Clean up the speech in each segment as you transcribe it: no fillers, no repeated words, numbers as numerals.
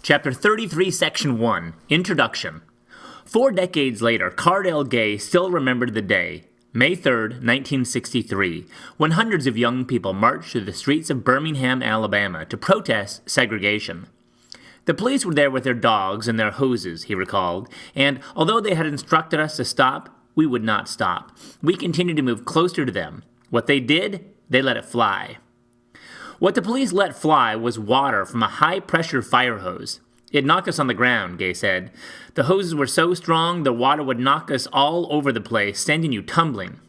Chapter 33, Section 1, Introduction. 4 decades later, Cardell Gay still remembered the day, May 3, 1963, when hundreds of young people marched through the streets of Birmingham, Alabama, to protest segregation. The police were there with their dogs and their hoses, he recalled, and although they had instructed us to stop, we would not stop. We continued to move closer to them. What they did, they let it fly. What the police let fly was water from a high-pressure fire hose. It knocked us on the ground, Gay said. The hoses were so strong the water would knock us all over the place, sending you tumbling.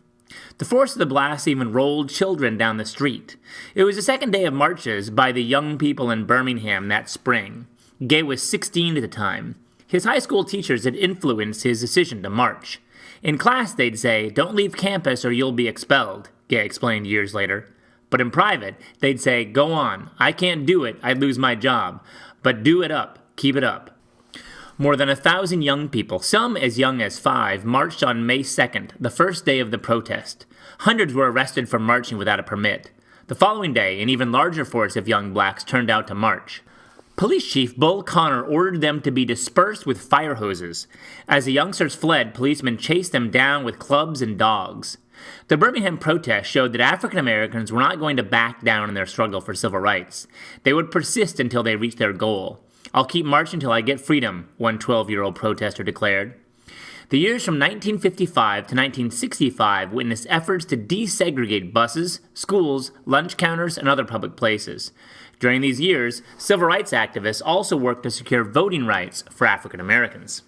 The force of the blast even rolled children down the street. It was the second day of marches by the young people in Birmingham that spring. Gay was 16 at the time. His high school teachers had influenced his decision to march. In class, they'd say, "Don't leave campus or you'll be expelled," Gay explained years later. But in private, they'd say, "Go on. I can't do it. I'd lose my job. But do it up. Keep it up." More than 1,000 young people, some as young as 5, marched on May 2nd, the first day of the protest. Hundreds were arrested for marching without a permit. The following day, an even larger force of young blacks turned out to march. Police Chief Bull Connor ordered them to be dispersed with fire hoses. As the youngsters fled, policemen chased them down with clubs and dogs. The Birmingham protest showed that African Americans were not going to back down in their struggle for civil rights. They would persist until they reached their goal. "I'll keep marching until I get freedom," one 12-year-old protester declared. The years from 1955 to 1965 witnessed efforts to desegregate buses, schools, lunch counters, and other public places. During these years, civil rights activists also worked to secure voting rights for African Americans.